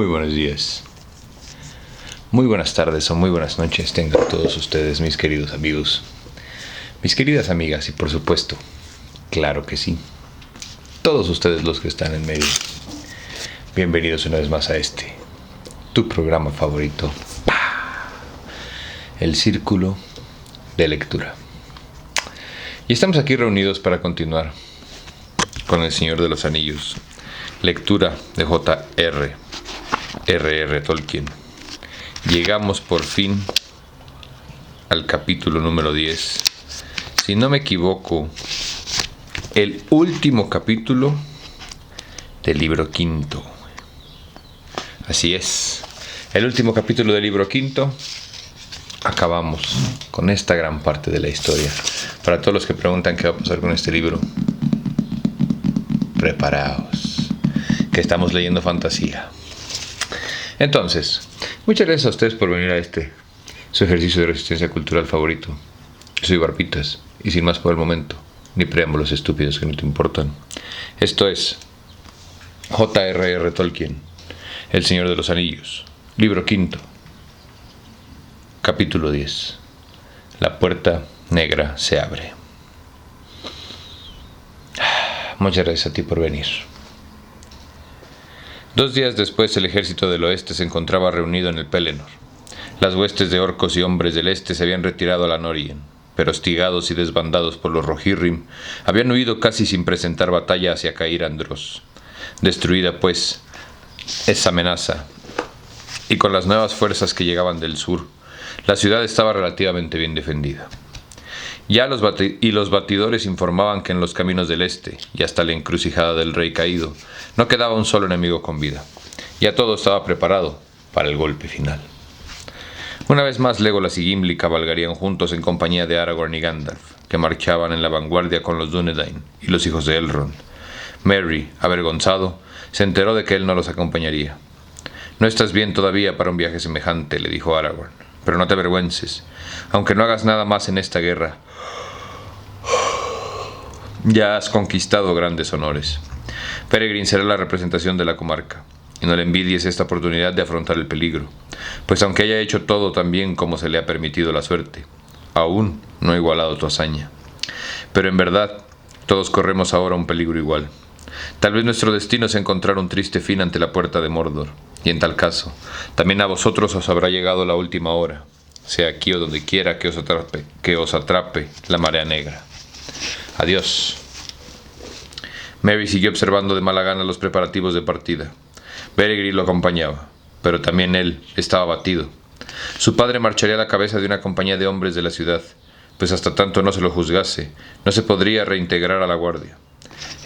Muy buenos días, muy buenas tardes o muy buenas noches tengan todos ustedes, mis queridos amigos, mis queridas amigas y por supuesto, claro que sí, todos ustedes los que están en medio. Bienvenidos una vez más a tu programa favorito, el Círculo de Lectura. Y estamos aquí reunidos para continuar con El Señor de los Anillos, lectura de J.R.R. Tolkien. Llegamos por fin al capítulo número 10. Si no me equivoco, el último capítulo del libro quinto. Así es, el último capítulo del libro quinto. Acabamos con esta gran parte de la historia. Para todos los que preguntan qué va a pasar con este libro, preparaos, que estamos leyendo fantasía. Entonces, muchas gracias a ustedes por venir a su ejercicio de resistencia cultural favorito. Yo soy Barbitas, y sin más por el momento, ni preámbulos estúpidos que no te importan. Esto es J.R.R. Tolkien, El Señor de los Anillos, libro quinto, capítulo 10. La puerta negra se abre. Muchas gracias a ti por venir. 2 días después, el ejército del oeste se encontraba reunido en el Pelennor. Las huestes de orcos y hombres del este se habían retirado a la Lórien, pero hostigados y desbandados por los Rohirrim, habían huido casi sin presentar batalla hacia Cair Andros. Destruida, pues, esa amenaza, y con las nuevas fuerzas que llegaban del sur, la ciudad estaba relativamente bien defendida. Ya los batidores informaban que en los caminos del este, y hasta la encrucijada del rey caído, no quedaba un solo enemigo con vida. Ya todo estaba preparado para el golpe final. Una vez más, Legolas y Gimli cabalgarían juntos en compañía de Aragorn y Gandalf, que marchaban en la vanguardia con los Dúnedain y los hijos de Elrond. Merry, avergonzado, se enteró de que él no los acompañaría. «No estás bien todavía para un viaje semejante», le dijo Aragorn, «pero no te avergüences. Aunque no hagas nada más en esta guerra, ya has conquistado grandes honores. Peregrin será la representación de la comarca, y no le envidies esta oportunidad de afrontar el peligro, pues aunque haya hecho todo tan bien como se le ha permitido la suerte, aún no ha igualado tu hazaña. Pero en verdad, todos corremos ahora un peligro igual. Tal vez nuestro destino es encontrar un triste fin ante la puerta de Mordor, y en tal caso, también a vosotros os habrá llegado la última hora, sea aquí o donde quiera que os atrape la marea negra. Adiós». Merry siguió observando de mala gana los preparativos de partida. Peregrin lo acompañaba, pero también él estaba abatido. Su padre marcharía a la cabeza de una compañía de hombres de la ciudad, pues hasta tanto no se lo juzgase, no se podría reintegrar a la guardia.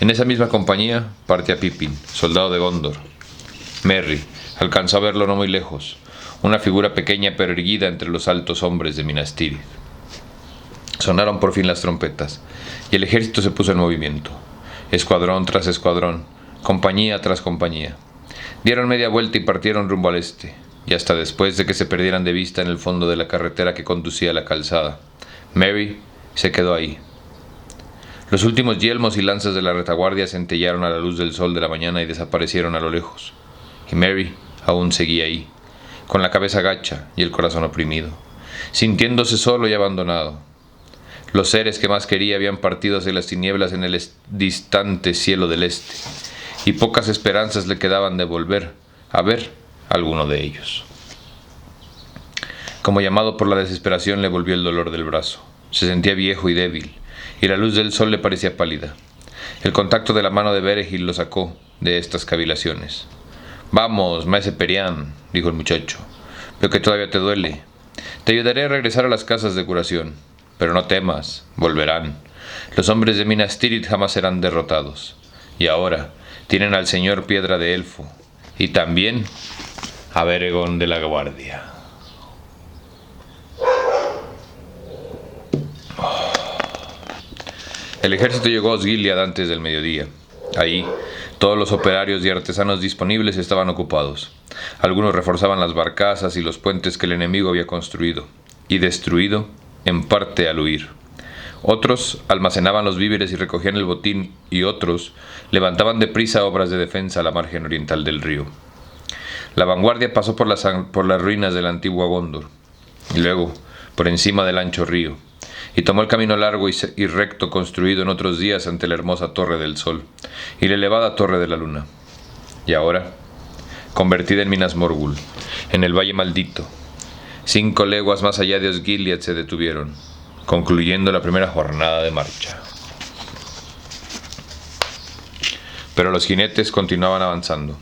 En esa misma compañía partía Pippin, soldado de Gondor. Merry alcanzó a verlo no muy lejos, una figura pequeña pero erguida entre los altos hombres de Minas Tirith. Sonaron por fin las trompetas, y el ejército se puso en movimiento. Escuadrón tras escuadrón, compañía tras compañía. Dieron media vuelta y partieron rumbo al este, y hasta después de que se perdieran de vista en el fondo de la carretera que conducía a la calzada, Merry se quedó ahí. Los últimos yelmos y lanzas de la retaguardia centellaron a la luz del sol de la mañana y desaparecieron a lo lejos, y Merry aún seguía ahí, con la cabeza gacha y el corazón oprimido, sintiéndose solo y abandonado. Los seres que más quería habían partido hacia las tinieblas en el distante cielo del este, y pocas esperanzas le quedaban de volver a ver a alguno de ellos. Como llamado por la desesperación, le volvió el dolor del brazo. Se sentía viejo y débil, y la luz del sol le parecía pálida. El contacto de la mano de Berehil lo sacó de estas cavilaciones. «Vamos, maese Perian», dijo el muchacho, «veo que todavía te duele. Te ayudaré a regresar a las casas de curación. Pero no temas, volverán. Los hombres de Minas Tirith jamás serán derrotados. Y ahora tienen al señor Piedra de Elfo, y también a Beregón de la Guardia». El ejército llegó a Osgiliath antes del mediodía. Ahí, todos los operarios y artesanos disponibles estaban ocupados. Algunos reforzaban las barcazas y los puentes que el enemigo había construido y destruido en parte al huir. Otros almacenaban los víveres y recogían el botín, y otros levantaban deprisa obras de defensa a la margen oriental del río. La vanguardia pasó por las ruinas de la antigua Gondor, y luego por encima del ancho río, y tomó el camino largo y recto construido en otros días ante la hermosa Torre del Sol y la elevada Torre de la Luna. Y ahora, convertida en Minas Morgul, en el Valle Maldito, 5 leguas más allá de Osgiliath se detuvieron, concluyendo la primera jornada de marcha. Pero los jinetes continuaban avanzando,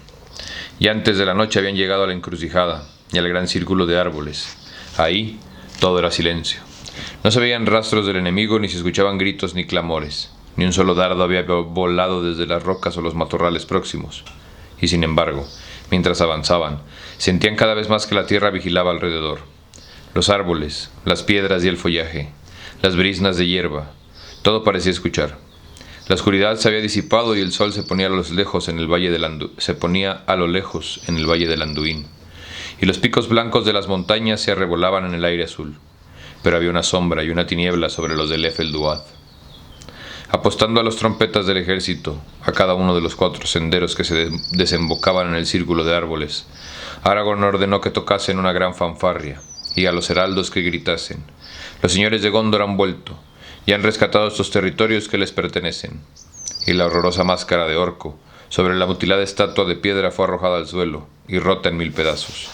y antes de la noche habían llegado a la encrucijada y al gran círculo de árboles. Ahí todo era silencio. No se veían rastros del enemigo, ni se escuchaban gritos ni clamores. Ni un solo dardo había volado desde las rocas o los matorrales próximos. Y sin embargo, mientras avanzaban, sentían cada vez más que la tierra vigilaba alrededor. Los árboles, las piedras y el follaje, las briznas de hierba, todo parecía escuchar. La oscuridad se había disipado y el sol se ponía a lo lejos en el valle del Anduin, y los picos blancos de las montañas se arrebolaban en el aire azul. Pero había una sombra y una tiniebla sobre los del Efelduad. Apostando a las trompetas del ejército, a cada uno de los 4 senderos que se desembocaban en el círculo de árboles, Aragorn ordenó que tocasen una gran fanfarria, y a los heraldos que gritasen: «Los señores de Gondor han vuelto, y han rescatado estos territorios que les pertenecen». Y la horrorosa máscara de orco sobre la mutilada estatua de piedra fue arrojada al suelo y rota en 1000 pedazos.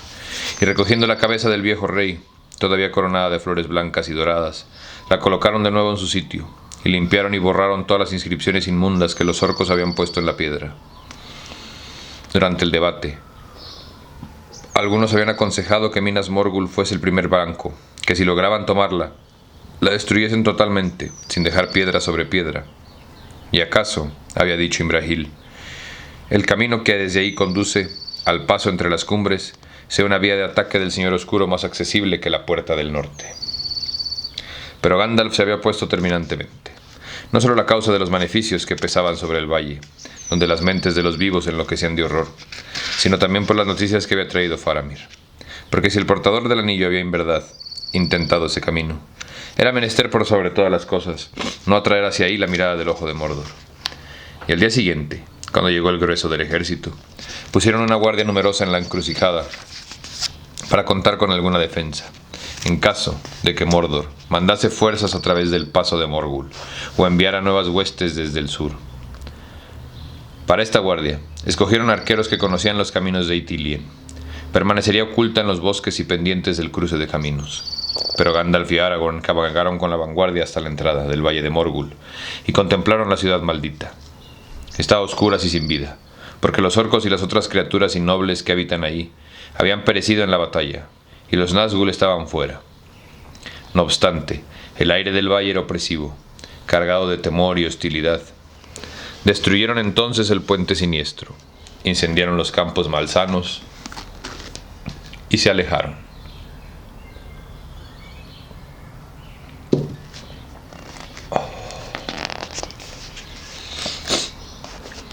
Y recogiendo la cabeza del viejo rey, todavía coronada de flores blancas y doradas, la colocaron de nuevo en su sitio, y limpiaron y borraron todas las inscripciones inmundas que los orcos habían puesto en la piedra. Durante el debate, algunos habían aconsejado que Minas Morgul fuese el primer blanco, que si lograban tomarla, la destruyesen totalmente, sin dejar piedra sobre piedra. Y acaso, había dicho Imrahil, el camino que desde ahí conduce al paso entre las cumbres sea una vía de ataque del Señor Oscuro más accesible que la Puerta del Norte. Pero Gandalf se había opuesto terminantemente, no solo a causa de los maleficios que pesaban sobre el valle, donde las mentes de los vivos enloquecían de horror, sino también por las noticias que había traído Faramir. Porque si el portador del anillo había en verdad intentado ese camino, era menester por sobre todas las cosas no atraer hacia ahí la mirada del ojo de Mordor. Y al día siguiente, cuando llegó el grueso del ejército, pusieron una guardia numerosa en la encrucijada para contar con alguna defensa, en caso de que Mordor mandase fuerzas a través del paso de Morgul o enviara nuevas huestes desde el sur. Para esta guardia, escogieron arqueros que conocían los caminos de Ithilien. Permanecería oculta en los bosques y pendientes del cruce de caminos. Pero Gandalf y Aragorn cabalgaron con la vanguardia hasta la entrada del valle de Morgul y contemplaron la ciudad maldita. Estaba a oscuras y sin vida, porque los orcos y las otras criaturas innobles que habitan ahí habían perecido en la batalla, y los Nazgûl estaban fuera. No obstante, el aire del valle era opresivo, cargado de temor y hostilidad. Destruyeron entonces el puente siniestro, incendiaron los campos malsanos y se alejaron.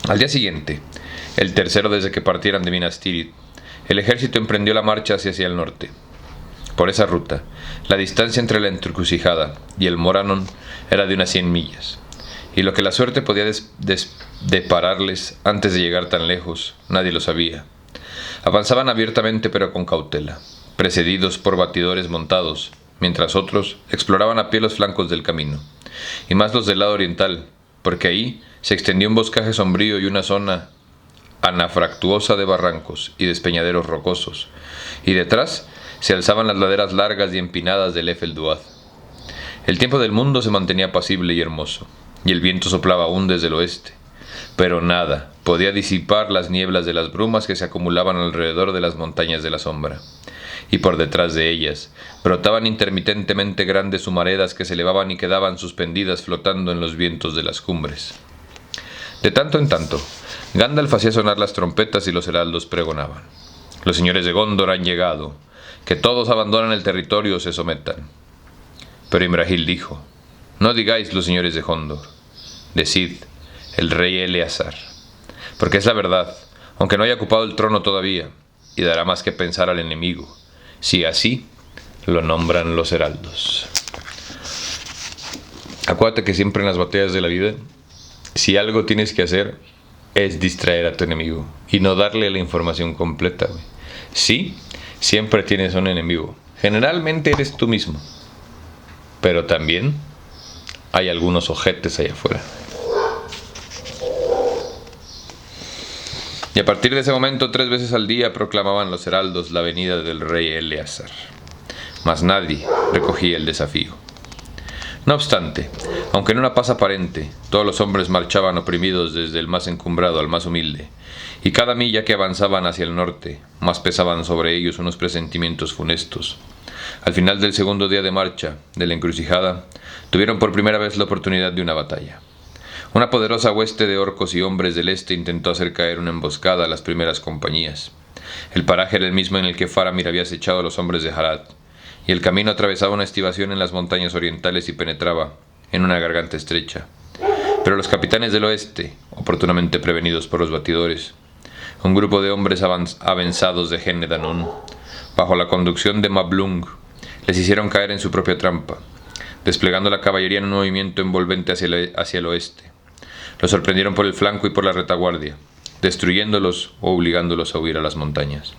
Al día siguiente, el tercero desde que partieran de Minas Tirith, el ejército emprendió la marcha hacia el norte. Por esa ruta, la distancia entre la encrucijada y el Morannon era de unas 100 millas, y lo que la suerte podía depararles antes de llegar tan lejos, nadie lo sabía. Avanzaban abiertamente pero con cautela, precedidos por batidores montados, mientras otros exploraban a pie los flancos del camino, y más los del lado oriental, porque ahí se extendía un boscaje sombrío y una zona anafractuosa de barrancos y despeñaderos rocosos, y detrás se alzaban las laderas largas y empinadas del Efelduad. El tiempo del mundo se mantenía apacible y hermoso, y el viento soplaba aún desde el oeste, pero nada podía disipar las nieblas de las brumas que se acumulaban alrededor de las montañas de la sombra, y por detrás de ellas brotaban intermitentemente grandes humaredas que se elevaban y quedaban suspendidas flotando en los vientos de las cumbres. De tanto en tanto, Gandalf hacía sonar las trompetas y los heraldos pregonaban: «Los señores de Gondor han llegado, que todos abandonan el territorio o se sometan». Pero Imrahil dijo: «No digáis los señores de Gondor, decid el rey Eleazar, porque es la verdad, aunque no haya ocupado el trono todavía, y dará más que pensar al enemigo, si así lo nombran los heraldos». Acuérdate que siempre en las batallas de la vida, si algo tienes que hacer, es distraer a tu enemigo y no darle la información completa, güey. Sí, siempre tienes un enemigo. Generalmente eres tú mismo. Pero también hay algunos ojetes allá afuera. Y a partir de ese momento, 3 veces al día proclamaban los heraldos la venida del rey Eleazar. Mas nadie recogía el desafío. No obstante, aunque en una paz aparente, todos los hombres marchaban oprimidos desde el más encumbrado al más humilde, y cada milla que avanzaban hacia el norte, más pesaban sobre ellos unos presentimientos funestos. Al final del segundo día de marcha, de la encrucijada, tuvieron por primera vez la oportunidad de una batalla. Una poderosa hueste de orcos y hombres del este intentó hacer caer una emboscada a las primeras compañías. El paraje era el mismo en el que Faramir había acechado a los hombres de Harad, y el camino atravesaba una estribación en las montañas orientales y penetraba en una garganta estrecha. Pero los capitanes del oeste, oportunamente prevenidos por los batidores, un grupo de hombres avanzados de Henedanun, bajo la conducción de Mablung, les hicieron caer en su propia trampa, desplegando la caballería en un movimiento envolvente hacia el oeste. Los sorprendieron por el flanco y por la retaguardia, destruyéndolos o obligándolos a huir a las montañas.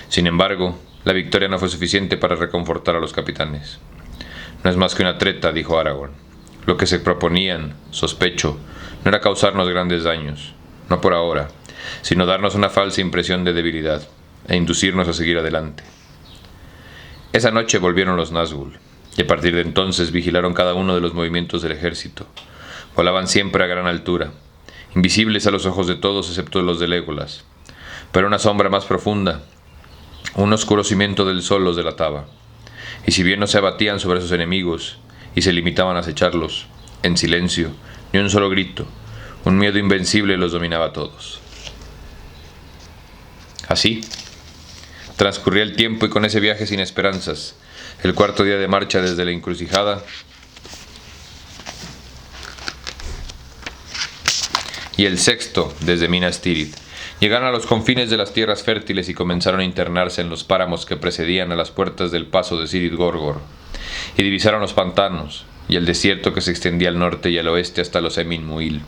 Sin embargo, la victoria no fue suficiente para reconfortar a los capitanes. No es más que una treta, dijo Aragorn. Lo que se proponían, sospecho, no era causarnos grandes daños, no por ahora, sino darnos una falsa impresión de debilidad e inducirnos a seguir adelante. Esa noche volvieron los Nazgûl, y a partir de entonces vigilaron cada uno de los movimientos del ejército. Volaban siempre a gran altura, invisibles a los ojos de todos excepto los de Legolas, pero una sombra más profunda, un oscurecimiento del sol los delataba, y si bien no se abatían sobre sus enemigos y se limitaban a acecharlos, en silencio, ni un solo grito, un miedo invencible los dominaba a todos. Así transcurría el tiempo, y con ese viaje sin esperanzas, el cuarto día de marcha desde la encrucijada, y el sexto desde Minas Tirith, llegaron a los confines de las tierras fértiles y comenzaron a internarse en los páramos que precedían a las puertas del paso de Cirith Gorgor, y divisaron los pantanos y el desierto que se extendía al norte y al oeste hasta los Emin Muil.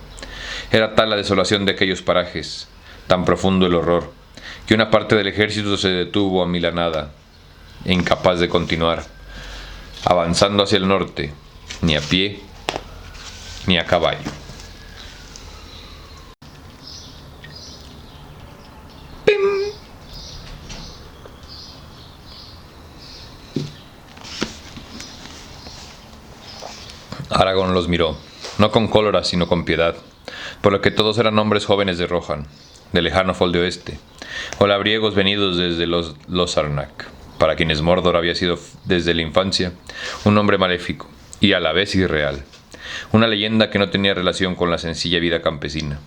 Era tal la desolación de aquellos parajes, tan profundo el horror, que una parte del ejército se detuvo amilanada, incapaz de continuar, avanzando hacia el norte, ni a pie ni a caballo. Aragorn los miró, no con cólera sino con piedad, por lo que todos eran hombres jóvenes de Rohan, de lejano Folde Oeste, o labriegos venidos desde los Arnak, para quienes Mordor había sido desde la infancia un hombre maléfico y a la vez irreal, una leyenda que no tenía relación con la sencilla vida campesina,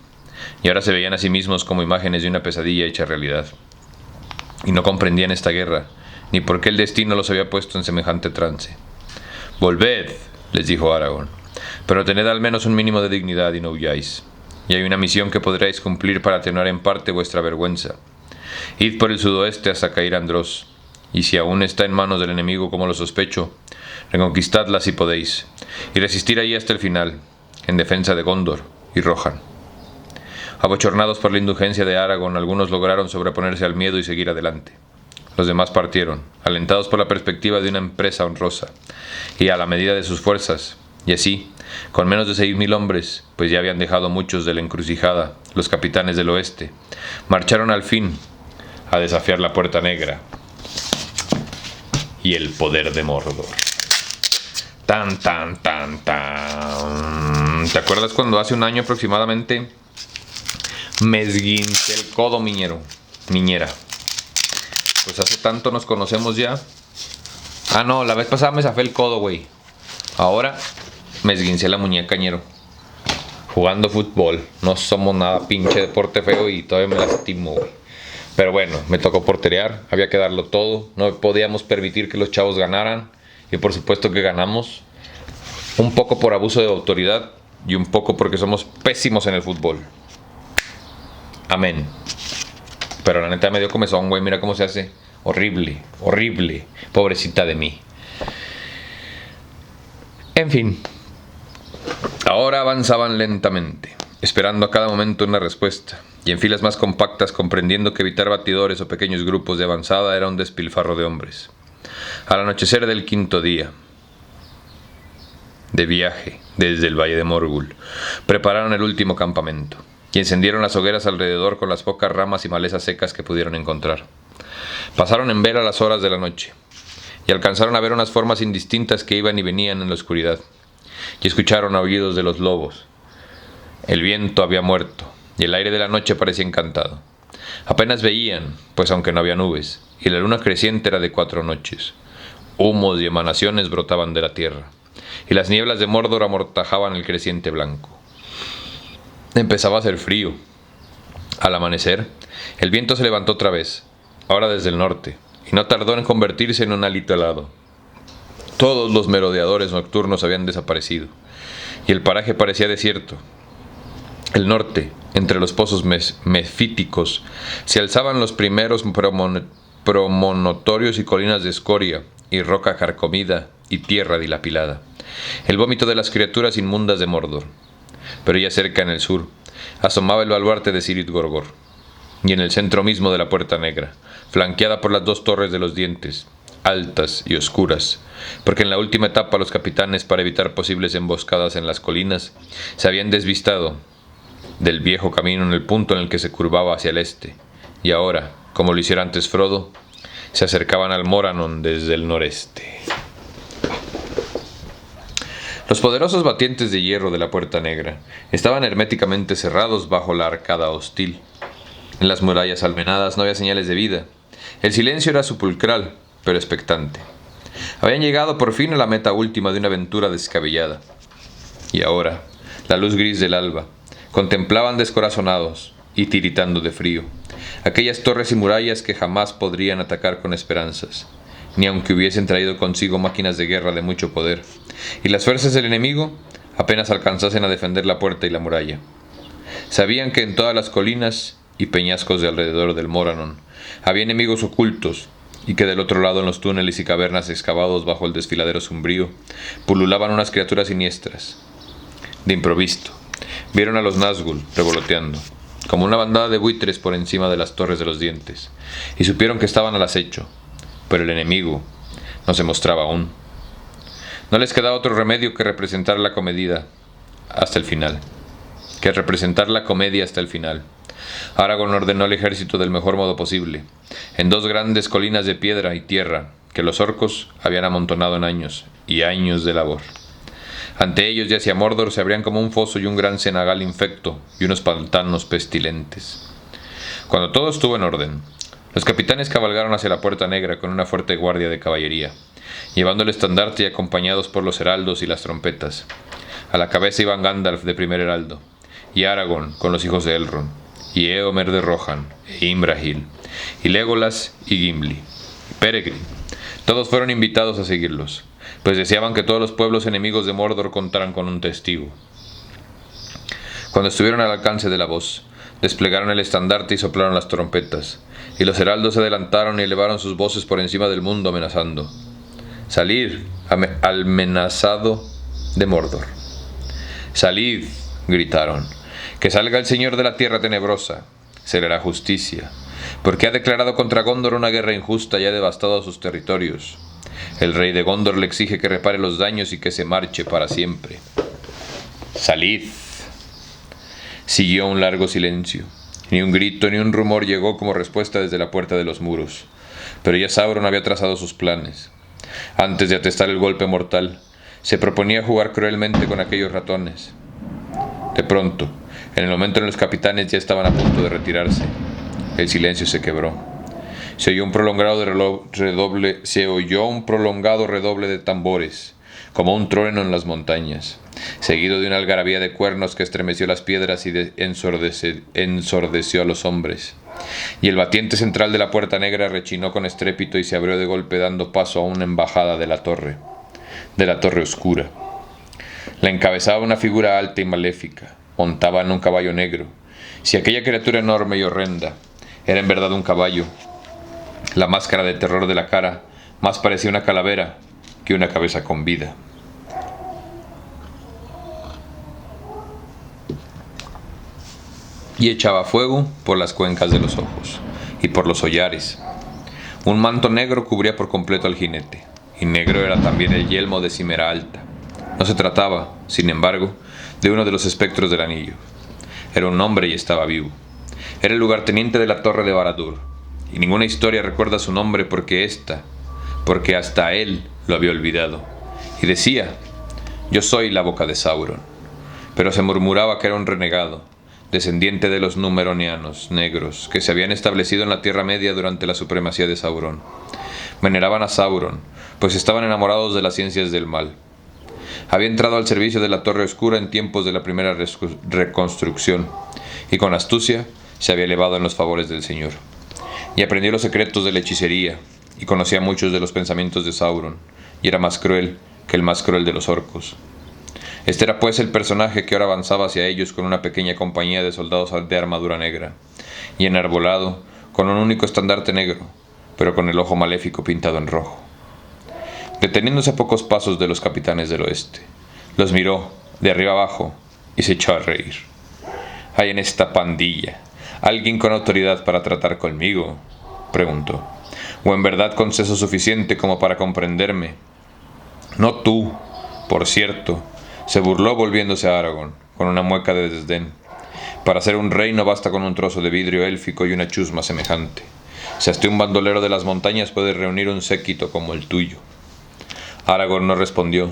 y ahora se veían a sí mismos como imágenes de una pesadilla hecha realidad, y no comprendían esta guerra, ni por qué el destino los había puesto en semejante trance. «Volved», les dijo Aragorn, «pero tened al menos un mínimo de dignidad y no huyáis, y hay una misión que podréis cumplir para atenuar en parte vuestra vergüenza. Id por el sudoeste hasta Cair Andros, y si aún está en manos del enemigo como lo sospecho, reconquistadla si podéis, y resistir allí hasta el final, en defensa de Gondor y Rohan». Abochornados por la indulgencia de Aragorn, algunos lograron sobreponerse al miedo y seguir adelante. Los demás partieron, alentados por la perspectiva de una empresa honrosa, y a la medida de sus fuerzas, y así, con menos de 6.000 hombres, pues ya habían dejado muchos de la encrucijada, los capitanes del oeste, marcharon al fin a desafiar la Puerta Negra y el poder de Mordor. Tan, tan, tan, tan. ¿Te acuerdas cuando hace un año aproximadamente me esguincé el codo, niñera? Pues hace tanto nos conocemos ya. Ah, no, la vez pasada me zafé el codo, güey. Ahora me esguincé la muñeca, ñero. Jugando fútbol. No somos nada, pinche deporte feo, y todavía me lastimo, güey. Pero bueno, me tocó porterear. Había que darlo todo. No podíamos permitir que los chavos ganaran. Y por supuesto que ganamos. Un poco por abuso de autoridad y un poco porque somos pésimos en el fútbol. Amén. Pero la neta me dio comezón, güey. Mira cómo se hace. Horrible, horrible. Pobrecita de mí. En fin. Ahora avanzaban lentamente, esperando a cada momento una respuesta. y en filas más compactas, comprendiendo que evitar batidores o pequeños grupos de avanzada era un despilfarro de hombres. Al anochecer del quinto día de viaje desde el valle de Morgul, prepararon el último campamento y encendieron las hogueras alrededor con las pocas ramas y malezas secas que pudieron encontrar. Pasaron en vela las horas de la noche y alcanzaron a ver unas formas indistintas que iban y venían en la oscuridad, y escucharon aullidos de los lobos. El viento había muerto y el aire de la noche parecía encantado. Apenas veían, pues aunque no había nubes, y la luna creciente era de 4 noches. Humos y emanaciones brotaban de la tierra, y las nieblas de Mordor amortajaban el creciente blanco. Empezaba a hacer frío. Al amanecer, el viento se levantó otra vez, ahora desde el norte, y no tardó en convertirse en un hálito helado. Todos los merodeadores nocturnos habían desaparecido, y el paraje parecía desierto. El norte, entre los pozos mefíticos, se alzaban los primeros promontorios y colinas de escoria, y roca carcomida, y tierra dilapilada, el vómito de las criaturas inmundas de Mordor. Pero ya cerca en el sur, asomaba el baluarte de Cirith Gorgor, y en el centro mismo de la Puerta Negra, flanqueada por las 2 torres de los dientes, altas y oscuras, porque en la última etapa los capitanes, para evitar posibles emboscadas en las colinas, se habían desvistado del viejo camino en el punto en el que se curvaba hacia el este, y ahora, como lo hiciera antes Frodo, se acercaban al Morannon desde el noreste. Los poderosos batientes de hierro de la Puerta Negra estaban herméticamente cerrados bajo la arcada hostil. En las murallas almenadas no había señales de vida. El silencio era sepulcral, pero expectante. Habían llegado por fin a la meta última de una aventura descabellada. Y ahora, la luz gris del alba, contemplaban descorazonados y tiritando de frío aquellas torres y murallas que jamás podrían atacar con esperanzas, ni aunque hubiesen traído consigo máquinas de guerra de mucho poder, y las fuerzas del enemigo apenas alcanzasen a defender la puerta y la muralla. Sabían que en todas las colinas y peñascos de alrededor del Morannon había enemigos ocultos, y que del otro lado, en los túneles y cavernas excavados bajo el desfiladero sombrío, pululaban unas criaturas siniestras. De improviso vieron a los Nazgûl revoloteando, como una bandada de buitres por encima de las torres de los dientes, y supieron que estaban al acecho, pero el enemigo no se mostraba aún. No les quedaba otro remedio que representar la comedia hasta el final. Aragorn ordenó al ejército del mejor modo posible, en 2 grandes colinas de piedra y tierra que los orcos habían amontonado en años y años de labor. Ante ellos y hacia Mordor se abrían como un foso y un gran cenagal infecto y unos pantanos pestilentes. Cuando todo estuvo en orden, los capitanes cabalgaron hacia la Puerta Negra con una fuerte guardia de caballería, llevando el estandarte y acompañados por los heraldos y las trompetas. A la cabeza iban Gandalf de primer heraldo, y Aragorn con los hijos de Elrond, y Éomer de Rohan, e Imrahil, y Legolas y Gimli, y Peregrin. Todos fueron invitados a seguirlos, pues deseaban que todos los pueblos enemigos de Mordor contaran con un testigo. Cuando estuvieron al alcance de la voz, desplegaron el estandarte y soplaron las trompetas, y los heraldos se adelantaron y elevaron sus voces por encima del mundo amenazando: «Salid, amenazado de Mordor. Salid», gritaron, «que salga el Señor de la Tierra Tenebrosa, se le hará justicia, porque ha declarado contra Gondor una guerra injusta y ha devastado sus territorios. El rey de Gondor le exige que repare los daños y que se marche para siempre. Salid». Siguió un largo silencio. Ni un grito ni un rumor llegó como respuesta desde la puerta de los muros, pero ya Sauron había trazado sus planes. Antes de atestar el golpe mortal, se proponía jugar cruelmente con aquellos ratones. De pronto, en el momento en que los capitanes ya estaban a punto de retirarse, el silencio se quebró. Se oyó un prolongado redoble de tambores, como un trueno en las montañas, seguido de una algarabía de cuernos que estremeció las piedras y ensordeció a los hombres. Y el batiente central de la Puerta Negra rechinó con estrépito y se abrió de golpe, dando paso a una embajada de la torre oscura. La encabezaba una figura alta y maléfica, montaba en un caballo negro. Si aquella criatura enorme y horrenda era en verdad un caballo, la máscara de terror de la cara más parecía una calavera que una cabeza con vida. y echaba fuego por las cuencas de los ojos y por los hollares. Un manto negro cubría por completo al jinete, y negro era también el yelmo de cimera alta. No se trataba, sin embargo, de uno de los espectros del anillo. Era un hombre y estaba vivo. Era el lugarteniente de la torre de Barad-dûr, y ninguna historia recuerda su nombre porque hasta él lo había olvidado. Y decía: yo soy la boca de Sauron. Pero se murmuraba que era un renegado, descendiente de los Númenóreanos negros, que se habían establecido en la Tierra Media durante la supremacía de Sauron. Veneraban a Sauron, pues estaban enamorados de las ciencias del mal. Había entrado al servicio de la Torre Oscura en tiempos de la primera reconstrucción, y con astucia se había elevado en los favores del Señor. Y aprendió los secretos de la hechicería, y conocía muchos de los pensamientos de Sauron, y era más cruel que el más cruel de los orcos. Este era pues el personaje que ahora avanzaba hacia ellos con una pequeña compañía de soldados de armadura negra, y enarbolado con un único estandarte negro, pero con el ojo maléfico pintado en rojo. Deteniéndose a pocos pasos de los capitanes del oeste, los miró de arriba abajo y se echó a reír. ¿Hay en esta pandilla alguien con autoridad para tratar conmigo?, preguntó. ¿O en verdad con seso suficiente como para comprenderme? No tú, por cierto, se burló volviéndose a Aragorn, con una mueca de desdén. Para ser un rey no basta con un trozo de vidrio élfico y una chusma semejante. Si hasta un bandolero de las montañas puede reunir un séquito como el tuyo. Aragorn no respondió,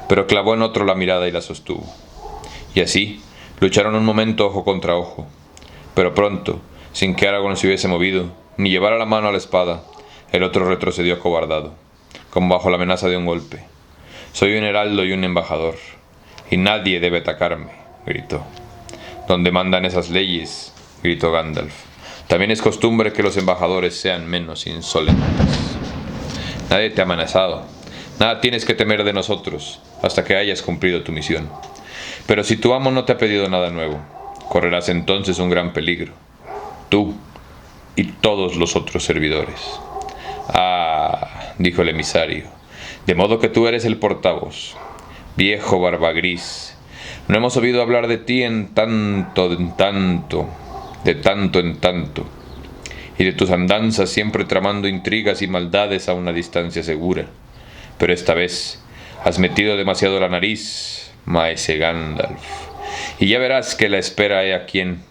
pero clavó en otro la mirada y la sostuvo. Y así lucharon un momento ojo contra ojo. Pero pronto, sin que Aragorn se hubiese movido, ni llevara la mano a la espada, el otro retrocedió acobardado, como bajo la amenaza de un golpe. Soy un heraldo y un embajador, y nadie debe atacarme, gritó. ¿Dónde mandan esas leyes?, gritó Gandalf. También es costumbre que los embajadores sean menos insolentes. Nadie te ha amenazado. Nada tienes que temer de nosotros hasta que hayas cumplido tu misión. Pero si tu amo no te ha pedido nada nuevo, correrás entonces un gran peligro. Tú y todos los otros servidores. Ah, dijo el emisario, de modo que tú eres el portavoz. Viejo barba gris, no hemos oído hablar de ti de tanto en tanto, y de tus andanzas siempre tramando intrigas y maldades a una distancia segura. Pero esta vez has metido demasiado la nariz, maese Gandalf, y ya verás que le espera a quien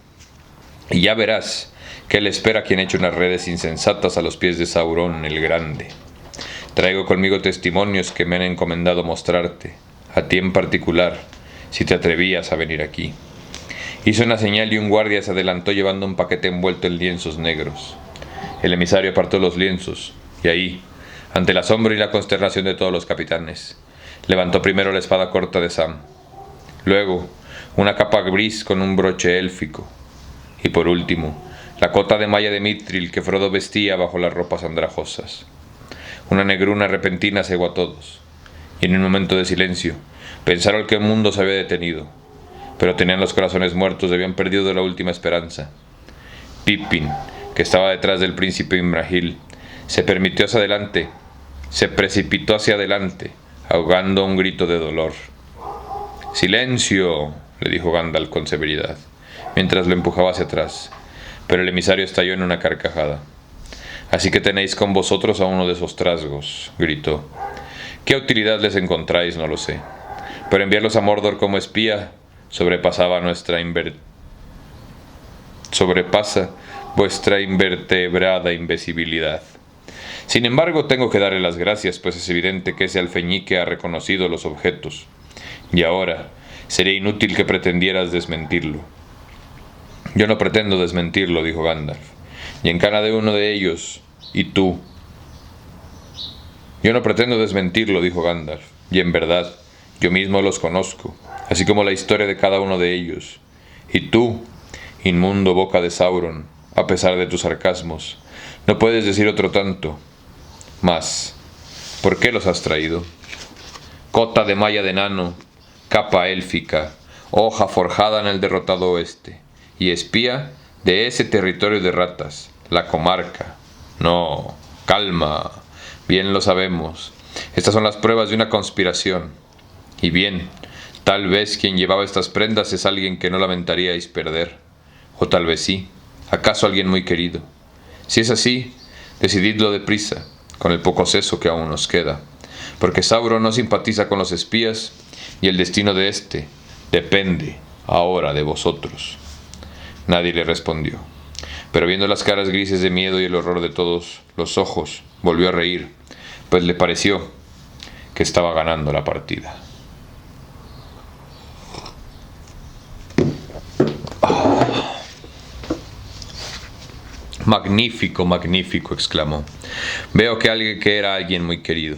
eche unas redes insensatas a los pies de Sauron el Grande. Traigo conmigo testimonios que me han encomendado mostrarte, a ti en particular, si te atrevías a venir aquí. Hizo una señal y un guardia se adelantó llevando un paquete envuelto en lienzos negros. El emisario apartó los lienzos, y ahí, ante el asombro y la consternación de todos los capitanes, levantó primero la espada corta de Sam, luego una capa gris con un broche élfico, y por último, la cota de malla de Mithril que Frodo vestía bajo las ropas andrajosas. Una negrura repentina cegó a todos, y en un momento de silencio pensaron que el mundo se había detenido, pero tenían los corazones muertos y habían perdido la última esperanza. Pippin, que estaba detrás del príncipe Imrahil, se precipitó hacia adelante, ahogando un grito de dolor. «¡Silencio!», le dijo Gandalf con severidad, mientras lo empujaba hacia atrás, pero el emisario estalló en una carcajada. «Así que tenéis con vosotros a uno de esos trasgos», gritó. «¿Qué utilidad les encontráis? No lo sé. Pero enviarlos a Mordor como espía sobrepasa vuestra invertebrada invisibilidad. Sin embargo, tengo que darle las gracias, pues es evidente que ese alfeñique ha reconocido los objetos. Y ahora sería inútil que pretendieras desmentirlo». «Yo no pretendo desmentirlo», dijo Gandalf, «y en cara de uno de ellos, y tú». «Yo no pretendo desmentirlo», dijo Gandalf, «y en verdad, yo mismo los conozco, así como la historia de cada uno de ellos. Y tú, inmundo boca de Sauron, a pesar de tus sarcasmos, no puedes decir otro tanto. Mas, ¿por qué los has traído? Cota de malla de enano, capa élfica, hoja forjada en el derrotado oeste, y espía de ese territorio de ratas, la comarca. No, calma, bien lo sabemos. Estas son las pruebas de una conspiración. Y bien, tal vez quien llevaba estas prendas es alguien que no lamentaríais perder, O tal vez sí. ¿Acaso alguien muy querido? Si es así, decididlo deprisa, con el poco seso que aún nos queda, porque Sauron no simpatiza con los espías y el destino de éste depende ahora de vosotros. Nadie le respondió, pero viendo las caras grises de miedo y el horror de todos los ojos, volvió a reír, pues le pareció que estaba ganando la partida. Magnífico, magnífico, exclamó. Veo que era alguien muy querido.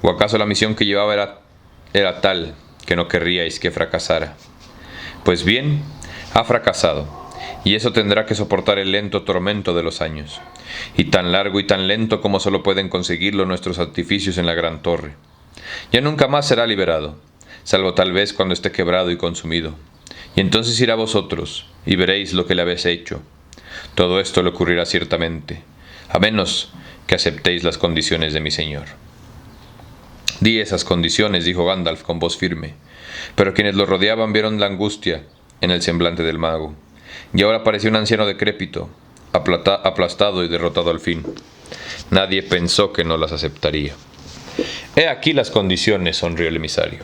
¿O acaso la misión que llevaba era tal que no querríais que fracasara? Pues bien, ha fracasado, y eso tendrá que soportar el lento tormento de los años, y tan largo y tan lento como solo pueden conseguirlo nuestros artificios en la gran torre. Ya nunca más será liberado, salvo tal vez cuando esté quebrado y consumido, y entonces irá a vosotros, y veréis lo que le habéis hecho. Todo esto le ocurrirá ciertamente, a menos que aceptéis las condiciones de mi señor. Di esas condiciones, dijo Gandalf con voz firme, pero quienes lo rodeaban vieron la angustia en el semblante del mago, y ahora parecía un anciano decrépito, aplastado y derrotado al fin. Nadie pensó que no las aceptaría. He aquí las condiciones, sonrió el emisario,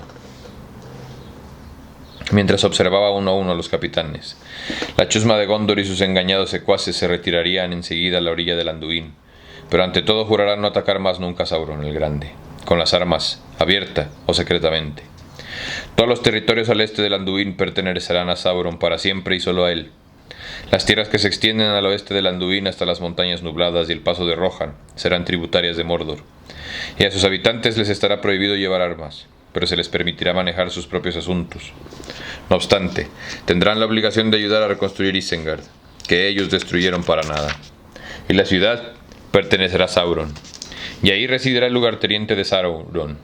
mientras observaba uno a uno a los capitanes. La chusma de Gondor y sus engañados secuaces se retirarían enseguida a la orilla del Anduin, pero ante todo jurarán no atacar más nunca a Sauron el Grande, con las armas, abierta o secretamente. Todos los territorios al este del Anduin pertenecerán a Sauron para siempre y solo a él. Las tierras que se extienden al oeste del Anduin hasta las montañas nubladas y el paso de Rohan serán tributarias de Mordor, y a sus habitantes les estará prohibido llevar armas, pero se les permitirá manejar sus propios asuntos. No obstante, tendrán la obligación de ayudar a reconstruir Isengard, que ellos destruyeron para nada, y la ciudad pertenecerá a Sauron, y ahí residirá el lugarteniente de Sauron,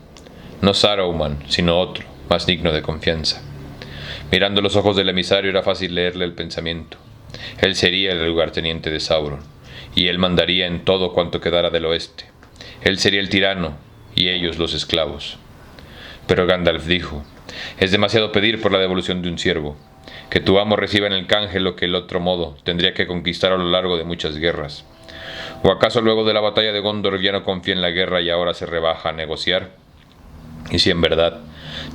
no Saruman, sino otro, más digno de confianza. Mirando los ojos del emisario era fácil leerle el pensamiento. Él sería el lugarteniente de Sauron, y él mandaría en todo cuanto quedara del oeste. Él sería el tirano, y ellos los esclavos. Pero Gandalf dijo, es demasiado pedir por la devolución de un siervo, que tu amo reciba en el canje lo que el otro modo tendría que conquistar a lo largo de muchas guerras. ¿O acaso luego de la batalla de Gondor ya no confía en la guerra y ahora se rebaja a negociar? Y si en verdad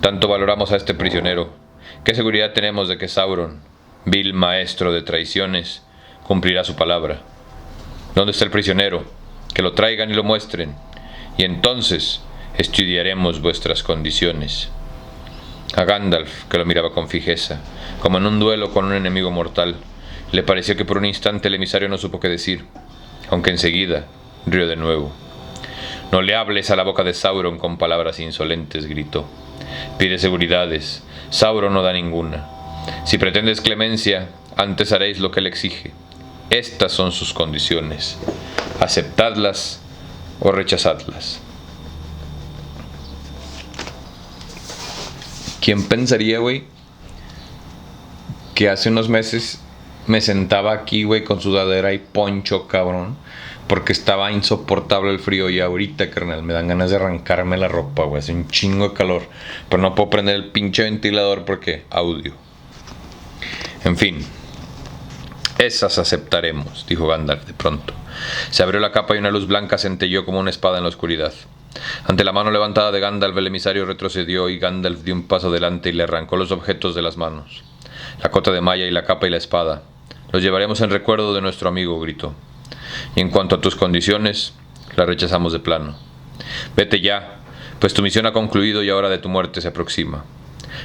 tanto valoramos a este prisionero, ¿qué seguridad tenemos de que Sauron, vil maestro de traiciones, cumplirá su palabra? ¿Dónde está el prisionero? Que lo traigan y lo muestren, y entonces estudiaremos vuestras condiciones. A Gandalf, que lo miraba con fijeza, como en un duelo con un enemigo mortal, le pareció que por un instante el emisario no supo qué decir, aunque enseguida rió de nuevo. No le hables a la boca de Sauron con palabras insolentes, gritó. Pide seguridades. Sauron no da ninguna. Si pretendes clemencia, antes haréis lo que él exige. Estas son sus condiciones. Aceptadlas o rechazadlas. ¿Quién pensaría, güey, que hace unos meses me sentaba aquí, güey, con sudadera y poncho, cabrón, porque estaba insoportable el frío, y ahorita, carnal, me dan ganas de arrancarme la ropa, güey, hace un chingo de calor, pero no puedo prender el pinche ventilador porque audio. En fin, esas aceptaremos, dijo Gandalf de pronto. Se abrió la capa y una luz blanca centelló como una espada en la oscuridad. Ante la mano levantada de Gandalf, el emisario retrocedió, y Gandalf dio un paso adelante y le arrancó los objetos de las manos. La cota de malla y la capa y la espada. Los llevaremos en recuerdo de nuestro amigo, gritó. Y en cuanto a tus condiciones, las rechazamos de plano. Vete ya, pues tu misión ha concluido y ahora de tu muerte se aproxima.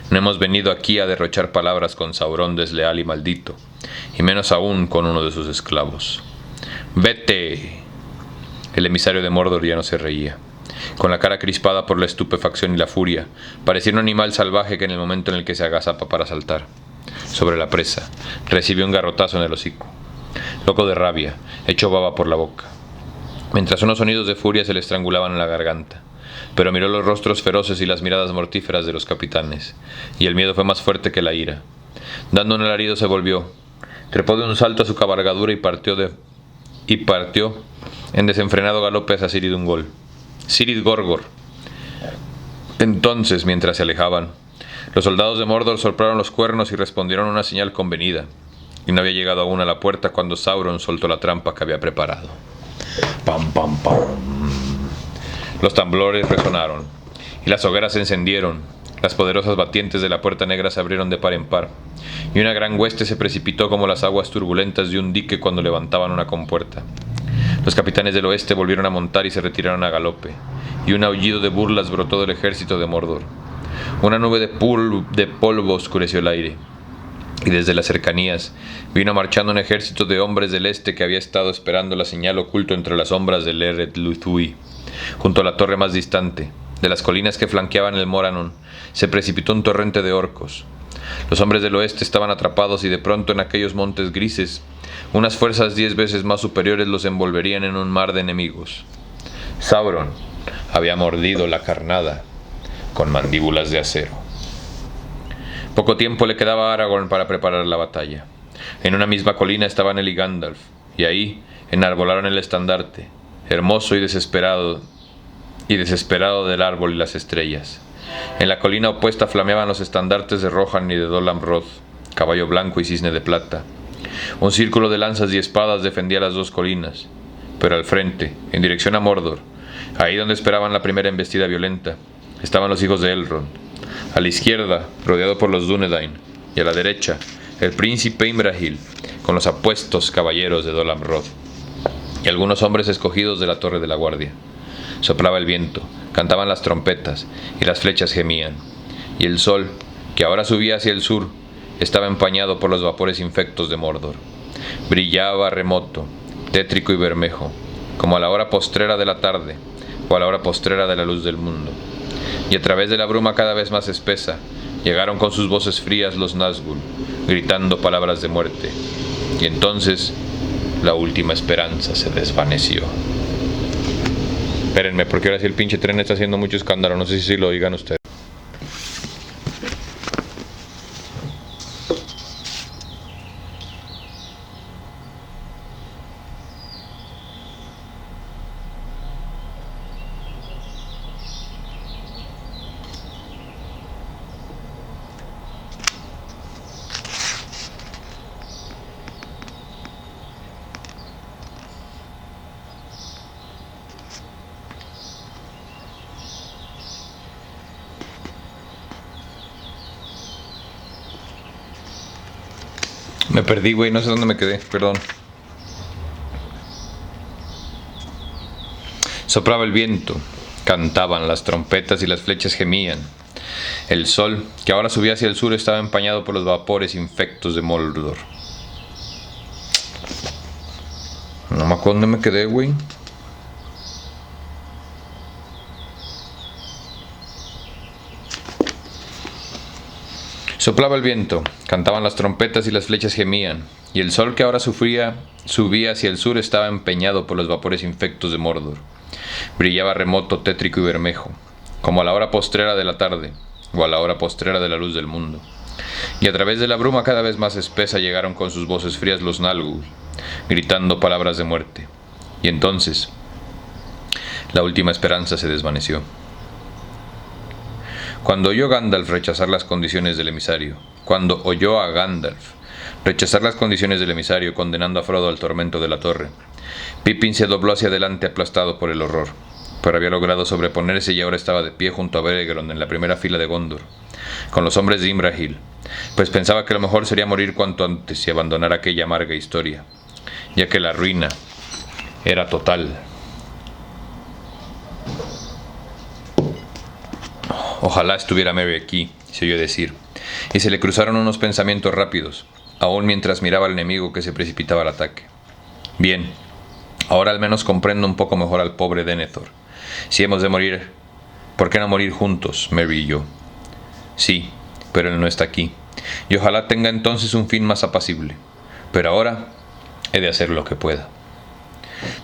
No hemos venido aquí a derrochar palabras con Sauron desleal y maldito, y menos aún con uno de sus esclavos. ¡Vete! El emisario de Mordor ya no se reía. Con la cara crispada por la estupefacción y la furia, parecía un animal salvaje que en el momento en el que se agazapa para saltar sobre la presa, recibió un garrotazo en el hocico. Loco de rabia, echó baba por la boca, mientras unos sonidos de furia se le estrangulaban en la garganta. Pero miró los rostros feroces y las miradas mortíferas de los capitanes, y el miedo fue más fuerte que la ira. Dando un alarido se volvió, trepó de un salto a su cabalgadura y partió en desenfrenado galope hacia Cirid Ungol. Cirid Gorgor. Entonces, mientras se alejaban, los soldados de Mordor soplaron los cuernos y respondieron una señal convenida. y no había llegado aún a la puerta cuando Sauron soltó la trampa que había preparado. ¡Pam, pam, pam! Los tambores resonaron, y las hogueras se encendieron. Las poderosas batientes de la puerta negra se abrieron de par en par, y una gran hueste se precipitó como las aguas turbulentas de un dique cuando levantaban una compuerta. Los capitanes del oeste volvieron a montar y se retiraron a galope, y un aullido de burlas brotó del ejército de Mordor. Una nube de polvo oscureció el aire, y desde las cercanías vino marchando un ejército de hombres del este que había estado esperando la señal oculto entre las sombras del Ered Luthui. Junto a la torre más distante, de las colinas que flanqueaban el Moranon, se precipitó un torrente de orcos. Los hombres del oeste estaban atrapados y de pronto en aquellos montes grises, unas fuerzas 10 veces más superiores los envolverían en un mar de enemigos. Sauron había mordido la carnada con mandíbulas de acero. Poco tiempo le quedaba a Aragorn para preparar la batalla. En una misma colina estaban él y Gandalf, y ahí enarbolaron el estandarte, hermoso y desesperado del árbol y las estrellas. En la colina opuesta flameaban los estandartes de Rohan y de Dol Amroth, caballo blanco y cisne de plata. Un círculo de lanzas y espadas defendía las dos colinas, pero al frente, en dirección a Mordor, ahí donde esperaban la primera embestida violenta, estaban los hijos de Elrond. A la izquierda, rodeado por los Dúnedain, y a la derecha, el príncipe Imrahil, con los apuestos caballeros de Dol Amroth, y algunos hombres escogidos de la torre de la guardia. Soplaba el viento, cantaban las trompetas, y las flechas gemían, y el sol, que ahora subía hacia el sur, estaba empañado por los vapores infectos de Mordor. Brillaba remoto, tétrico y bermejo, como a la hora postrera de la tarde, o a la hora postrera de la luz del mundo. Y a través de la bruma cada vez más espesa, llegaron con sus voces frías los Nazgûl, gritando palabras de muerte. Y entonces, la última esperanza se desvaneció. Espérenme, porque ahora sí el pinche tren está haciendo mucho escándalo, no sé si lo oigan ustedes. Me perdí, güey, no sé dónde me quedé, perdón. Soplaba el viento, cantaban las trompetas y las flechas gemían. El sol, que ahora subía hacia el sur, estaba empañado por los vapores infectos de Mordor. No me acuerdo dónde me quedé, güey. Soplaba el viento, cantaban las trompetas y las flechas gemían, y el sol que ahora subía hacia el sur estaba empeñado por los vapores infectos de Mordor. Brillaba remoto, tétrico y bermejo, como a la hora postrera de la tarde, o a la hora postrera de la luz del mundo. Y a través de la bruma cada vez más espesa llegaron con sus voces frías los Nazgûl, gritando palabras de muerte. Y entonces, la última esperanza se desvaneció. Cuando oyó Gandalf rechazar las condiciones del emisario, condenando a Frodo al tormento de la torre, Pippin se dobló hacia adelante aplastado por el horror, pero había logrado sobreponerse y ahora estaba de pie junto a Beregond en la primera fila de Gondor, con los hombres de Imrahil, pues pensaba que lo mejor sería morir cuanto antes y abandonar aquella amarga historia, ya que la ruina era total. Ojalá estuviera Merry aquí, se oyó decir, y se le cruzaron unos pensamientos rápidos, aún mientras miraba al enemigo que se precipitaba al ataque. Bien, ahora al menos comprendo un poco mejor al pobre Denethor. Si hemos de morir, ¿por qué no morir juntos, Merry y yo? Sí, pero él no está aquí, y ojalá tenga entonces un fin más apacible. Pero ahora he de hacer lo que pueda.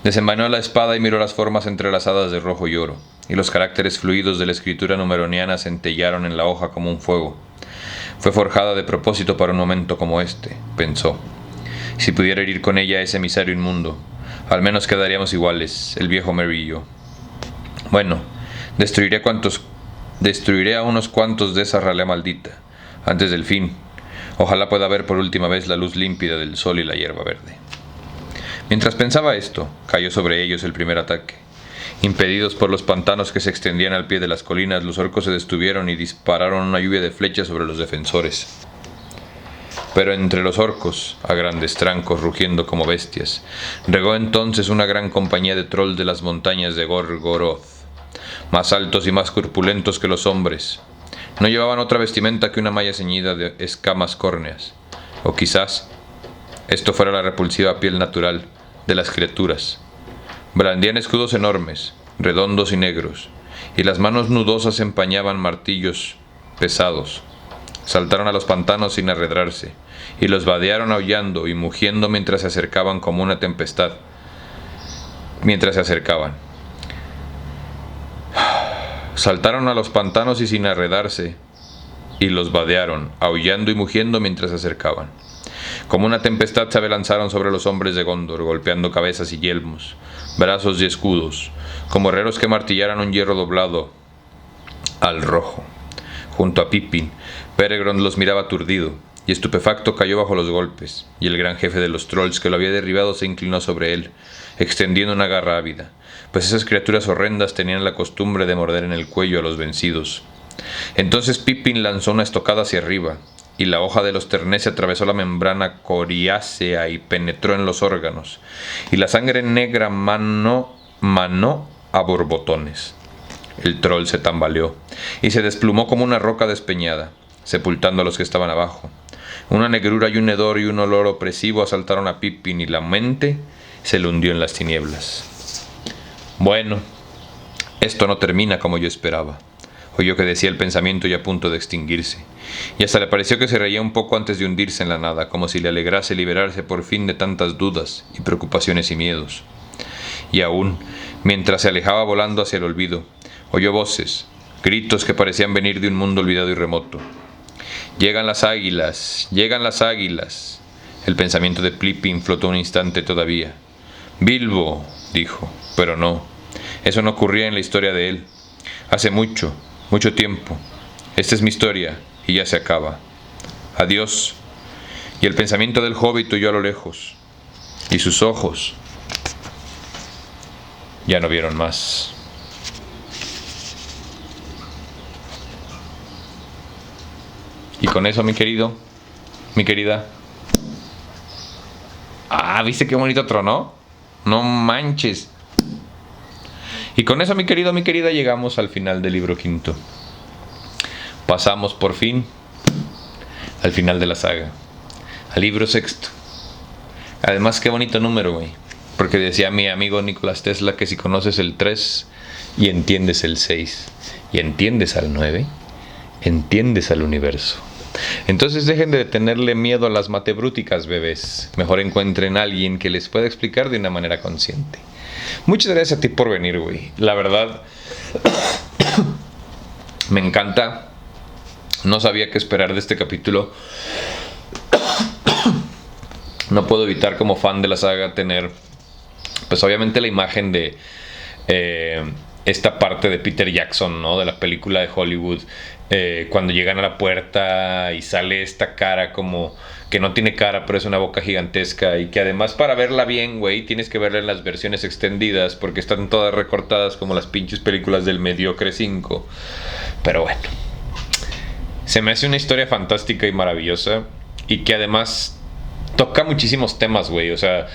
Desenvainó la espada y miró las formas entrelazadas de rojo y oro, y los caracteres fluidos de la escritura numeroniana centellaron en la hoja como un fuego. Fue forjada de propósito para un momento como este, pensó. Si pudiera herir con ella a ese emisario inmundo, al menos quedaríamos iguales, el viejo Merry y yo. Bueno, destruiré a unos cuantos de esa ralea maldita, antes del fin, Ojalá pueda ver por última vez la luz límpida del sol y la hierba verde. Mientras pensaba esto, cayó sobre ellos el primer ataque. Impedidos por los pantanos que se extendían al pie de las colinas, los orcos se detuvieron y dispararon una lluvia de flechas sobre los defensores. Pero entre los orcos, a grandes trancos, rugiendo como bestias, regó entonces una gran compañía de trolls de las montañas de Gorgoroth, más altos y más corpulentos que los hombres. No llevaban otra vestimenta que una malla ceñida de escamas córneas, o quizás esto fuera la repulsiva piel natural de las criaturas. Blandían escudos enormes, redondos y negros, y las manos nudosas empañaban martillos pesados. Saltaron a los pantanos sin arredrarse, y los vadearon aullando y mugiendo mientras se acercaban como una tempestad. Saltaron a los pantanos y sin arredarse, y los vadearon, aullando y mugiendo mientras se acercaban. Como una tempestad se abalanzaron sobre los hombres de Gondor, golpeando cabezas y yelmos, brazos y escudos, como herreros que martillaran un hierro doblado al rojo. Junto a Pippin, Peregron los miraba aturdido, y estupefacto cayó bajo los golpes, y el gran jefe de los trolls que lo había derribado se inclinó sobre él, extendiendo una garra ávida, pues esas criaturas horrendas tenían la costumbre de morder en el cuello a los vencidos. Entonces Pippin lanzó una estocada hacia arriba, y la hoja de los ternés atravesó la membrana coriácea y penetró en los órganos, y la sangre negra manó a borbotones. El troll se tambaleó, y se desplumó como una roca despeñada, sepultando a los que estaban abajo. Una negrura y un hedor y un olor opresivo asaltaron a Pippin, y la mente se le hundió en las tinieblas. Bueno, esto no termina como yo esperaba, oyó que decía el pensamiento ya a punto de extinguirse, y hasta le pareció que se reía un poco antes de hundirse en la nada, como si le alegrase liberarse por fin de tantas dudas y preocupaciones y miedos. Y aún, mientras se alejaba volando hacia el olvido, oyó voces, gritos que parecían venir de un mundo olvidado y remoto. «¡Llegan las águilas! ¡Llegan las águilas!». El pensamiento de Pippin flotó un instante todavía. «Bilbo», dijo, pero no. Eso no ocurría en la historia de él. Hace mucho, mucho tiempo. Esta es mi historia, y ya se acaba. Adiós. Y el pensamiento del hobbit huyó a lo lejos, y sus ojos ya no vieron más. Y con eso, mi querido, mi querida. ¿Viste qué bonito tronó? No manches. Y con eso, mi querido, mi querida, llegamos al final del libro quinto. Pasamos por fin al final de la saga, al libro sexto. Además, qué bonito número, güey. Porque decía mi amigo Nicolás Tesla que si conoces el 3 y entiendes el 6 y entiendes al 9, entiendes al universo. Entonces dejen de tenerle miedo a las matebrúticas, bebés. Mejor encuentren a alguien que les pueda explicar de una manera consciente. Muchas gracias a ti por venir, güey. La verdad, me encanta. No sabía qué esperar de este capítulo. No puedo evitar, como fan de la saga, tener, pues obviamente, la imagen de esta parte de Peter Jackson, ¿no? De la película de Hollywood, cuando llegan a la puerta y sale esta cara como que no tiene cara, pero es una boca gigantesca, y que además, para verla bien, güey, tienes que verla en las versiones extendidas porque están todas recortadas como las pinches películas del Mediocre 5. Pero bueno, se me hace una historia fantástica y maravillosa, y que además toca muchísimos temas, güey. O sea,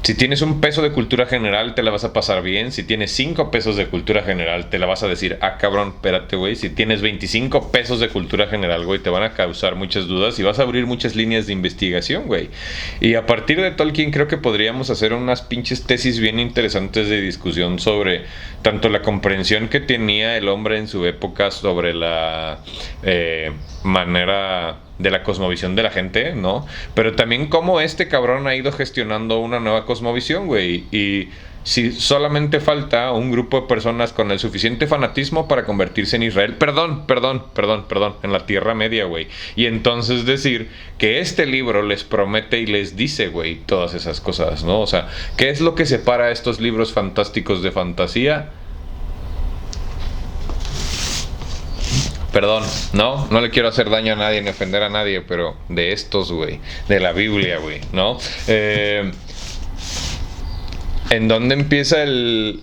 si tienes un peso de cultura general, te la vas a pasar bien. Si tienes 5 pesos de cultura general, te la vas a decir, cabrón, espérate, güey. Si tienes 25 pesos de cultura general, güey, te van a causar muchas dudas y vas a abrir muchas líneas de investigación, güey. Y a partir de Tolkien creo que podríamos hacer unas pinches tesis bien interesantes de discusión sobre tanto la comprensión que tenía el hombre en su época sobre la manera de la cosmovisión de la gente, ¿no? Pero también cómo este cabrón ha ido gestionando una nueva cosmovisión, güey. Y si solamente falta un grupo de personas con el suficiente fanatismo para convertirse en Israel, perdón, en la Tierra Media, güey. Y entonces decir que este libro les promete y les dice, güey, todas esas cosas, ¿no? O sea, ¿qué es lo que separa a estos libros fantásticos de fantasía? Perdón, no le quiero hacer daño a nadie ni ofender a nadie, pero de estos, güey, de la Biblia, güey, ¿no? ¿En dónde empieza el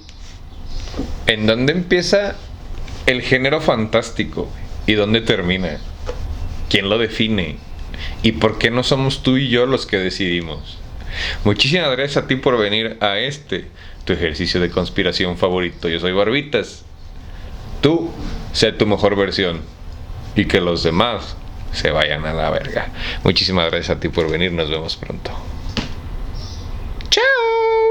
género fantástico? ¿Y dónde termina? ¿Quién lo define? ¿Y por qué no somos tú y yo los que decidimos? Muchísimas gracias a ti por venir a tu ejercicio de conspiración favorito. Yo soy Barbitas. Tú, sé tu mejor versión. Y que los demás se vayan a la verga. Muchísimas gracias a ti por venir. Nos vemos pronto.